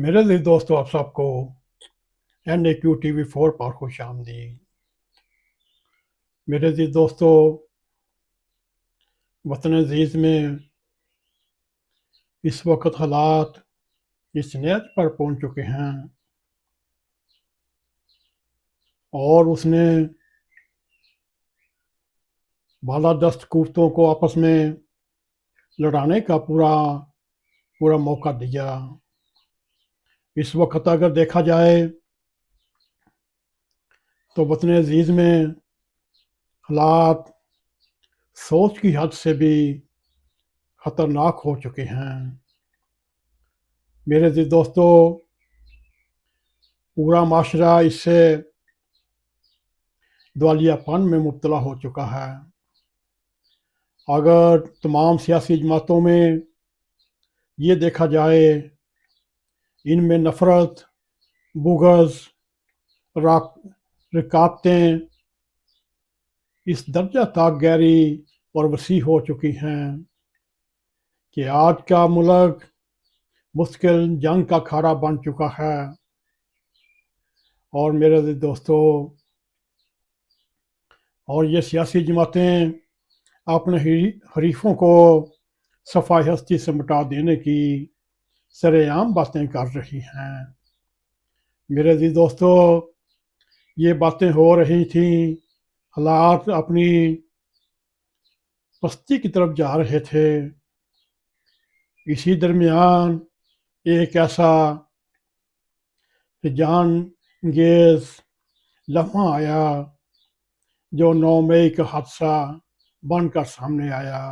میرے عزیز دوستو، آپ سب کو NAQ TV4 پر خوش آمدید۔ میرے عزیز دوستو، وطن عزیز میں اس وقت حالات اس نیت پر پہنچ چکے ہیں اور اس نے بالادست قوتوں کو آپس میں لڑانے کا پورا موقع دیا۔ اس وقت اگر دیکھا جائے تو وطن عزیز میں حالات سوچ کی حد سے بھی خطرناک ہو چکے ہیں۔ میرے عزیز دوستو، پورا معاشرہ اس سے دیوالیہ پن میں مبتلا ہو چکا ہے۔ اگر تمام سیاسی جماعتوں میں یہ دیکھا جائے، ان میں نفرت، بغض، رکاوٹیں اس درجہ تک گہری اور وسیع ہو چکی ہیں کہ آج کا ملک مستقل جنگ کا کھاڑا بن چکا ہے۔ اور میرے عزیز دوستو، اور یہ سیاسی جماعتیں اپنے حریفوں کو صفحہ ہستی سے مٹا دینے کی سرے عام باتیں کر رہی ہیں۔ میرے عزیز دوستو، یہ باتیں ہو رہی تھیں، حالات اپنی پستی کی طرف جا رہے تھے۔ اسی درمیان ایک ایسا جان انگیز لمحہ آیا جو 9 مئی کا حادثہ بن کر سامنے آیا۔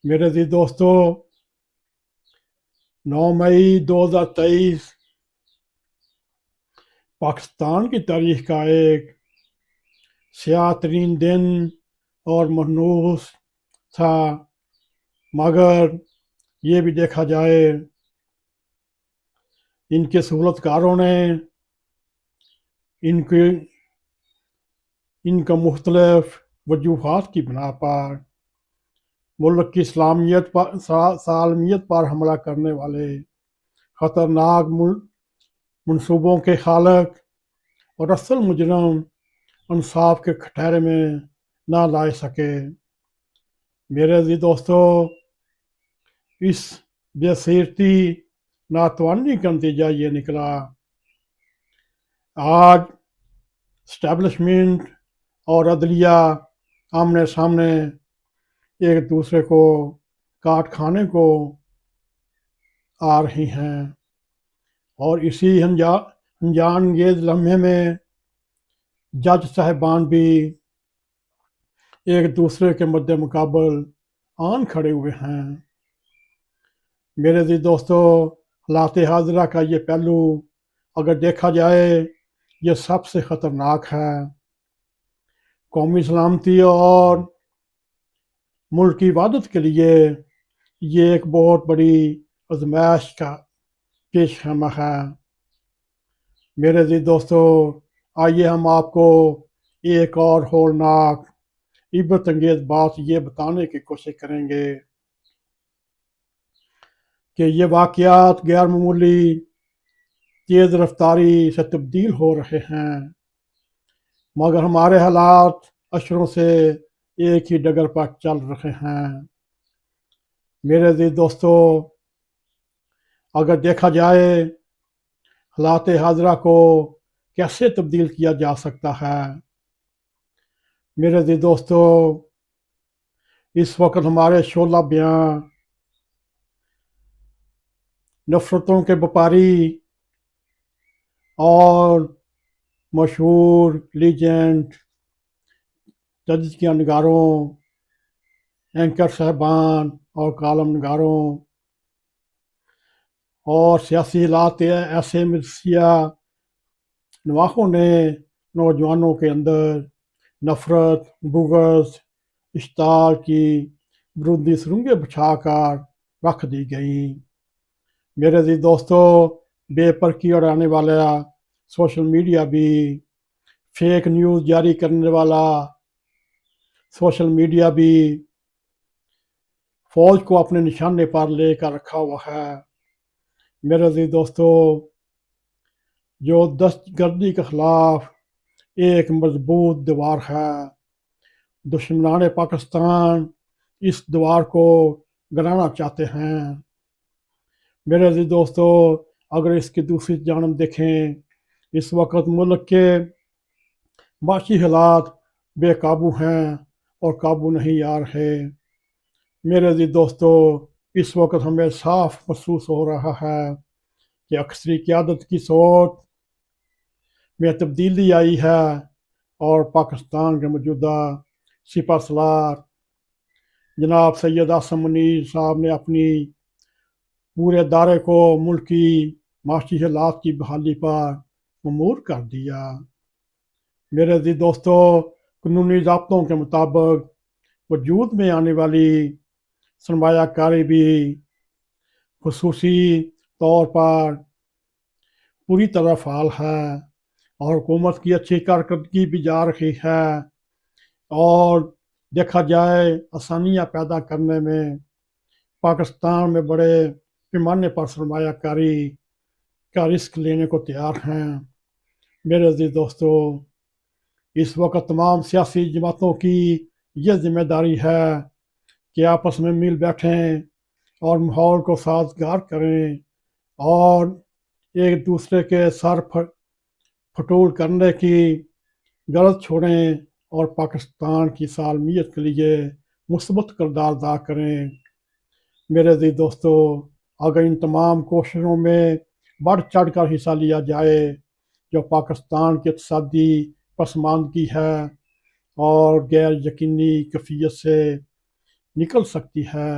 میرے عزیز دوستو، 9 مئی 2023 پاکستان کی تاریخ کا ایک سیاہ ترین دن اور منحوس تھا، مگر یہ بھی دیکھا جائے ان کے سہولت کاروں نے ان کا مختلف وجوہات کی بنا پر ملک کی سالمیت پر حملہ کرنے والے خطرناک منصوبوں کے خالق اور اصل مجرم انصاف کے کٹہرے میں نہ لائے سکے۔ میرے عزیز دوستو، اس بے سیرتی ناتوانی کا نتیجہ یہ نکلا۔ آج اسٹیبلشمنٹ اور عدلیہ آمنے سامنے ایک دوسرے کو کاٹ کھانے کو آ رہی ہیں، اور اسی انجان انگیز لمحے میں جج صاحبان بھی ایک دوسرے کے مد مقابل آن کھڑے ہوئے ہیں۔ میرے عزیز دوستو، حالات حاضرہ کا یہ پہلو اگر دیکھا جائے، یہ سب سے خطرناک ہے۔ قومی سلامتی اور ملک کی وحدت کے لیے یہ ایک بہت بڑی آزمائش کا پیش خیمہ ہے۔ میرے عزیز دوستو، آئیے ہم آپ کو ایک اور ہولناک عبرت انگیز بات یہ بتانے کی کوشش کریں گے کہ یہ واقعات غیر معمولی تیز رفتاری سے تبدیل ہو رہے ہیں، مگر ہمارے حالات اشروں سے ایک ہی ڈگر پر چل رہے ہیں۔ میرے عزیز دوستو، اگر دیکھا جائے حالات حاضرہ کو کیسے تبدیل کیا جا سکتا ہے، میرے عزیز دوستو، اس وقت ہمارے شعلہ بیاں نفرتوں کے وپاری اور مشہور لیجنڈ تجزیہ نگاروں، اینکر صاحبان اور کالم نگاروں اور سیاسی حالات ایسے مرثیہ نواحوں نے نوجوانوں کے اندر نفرت، بغض، اشتعال کی برودی سرنگیں بچھا کر رکھ دی گئیں۔ میرے عزیز دوستو، بے پرکی اڑانے والا سوشل میڈیا بھی، فیک نیوز جاری کرنے والا سوشل میڈیا بھی فوج کو اپنے نشانے پر لے کر رکھا ہوا ہے۔ میرے عزیز دوستو، جو دہشت گردی کے خلاف ایک مضبوط دیوار ہے، دشمنان پاکستان اس دیوار کو گرانا چاہتے ہیں۔ میرے عزیز دوستو، اگر اس کی دوسری جانب دیکھیں، اس وقت ملک کے معاشی حالات بے قابو ہیں اور قابو نہیں آ رہے۔ میرے عزیز دوستو، اس وقت ہمیں صاف محسوس ہو رہا ہے کہ عسکری قیادت کی سوچ میں تبدیلی آئی ہے اور پاکستان کے موجودہ سپہ سالار جناب سید عاصم منیر صاحب نے اپنی پورے ادارے کو ملکی معاشی حالات کی بحالی پر مامور کر دیا۔ میرے عزیز دوستو، قانونی ضابطوں کے مطابق وجود میں آنے والی سرمایہ کاری بھی خصوصی طور پر پوری طرح فعال ہے اور حکومت کی اچھی کارکردگی بھی جا رہی ہے، اور دیکھا جائے آسانیاں پیدا کرنے میں پاکستان میں بڑے پیمانے پر سرمایہ کاری کا رسک لینے کو تیار ہیں۔ میرے عزیز دوستو، اس وقت تمام سیاسی جماعتوں کی یہ ذمہ داری ہے کہ آپس میں مل بیٹھیں اور ماحول کو سازگار کریں اور ایک دوسرے کے سر پھٹول کرنے کی غرض چھوڑیں اور پاکستان کی سالمیت کے لیے مثبت کردار ادا کریں۔ میرے عزیز دوستو، اگر ان تمام کوششوں میں بڑھ چڑھ کر حصہ لیا جائے جو پاکستان کی اقتصادی پسماندگی ہے اور غیر یقینی کیفیت سے نکل سکتی ہے۔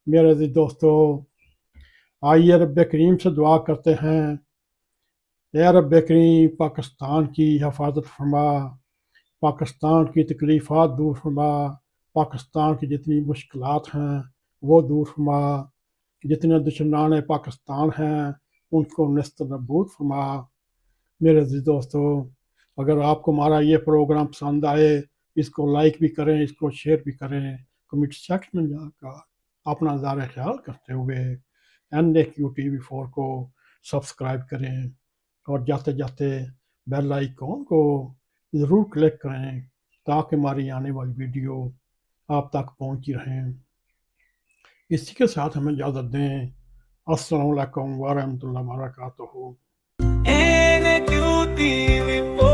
میرے عزیز دوستو، آئیے رب کریم سے دعا کرتے ہیں، اے رب کریم پاکستان کی حفاظت فرما، پاکستان کی تکلیفات دور فرما، پاکستان کی جتنی مشکلات ہیں وہ دور فرما، جتنے دشمنان پاکستان ہیں ان کو نیست نابود فرما۔ میرے عزیز دوستو، اگر آپ کو ہمارا یہ پروگرام پسند آئے، اس کو لائک بھی کریں، اس کو شیئر بھی کریں، کمنٹ سیکشن میں جا کر اپنا ظاہر خیال کرتے ہوئے NAQ TV4 کو سبسکرائب کریں اور جاتے جاتے بیل آئیکن کو ضرور کلک کریں تاکہ ہماری آنے والی ویڈیو آپ تک پہنچی رہیں۔ اسی کے ساتھ ہمیں اجازت دیں۔ السلام علیکم ورحمۃ اللہ وبرکاتہ۔ NAQ TV4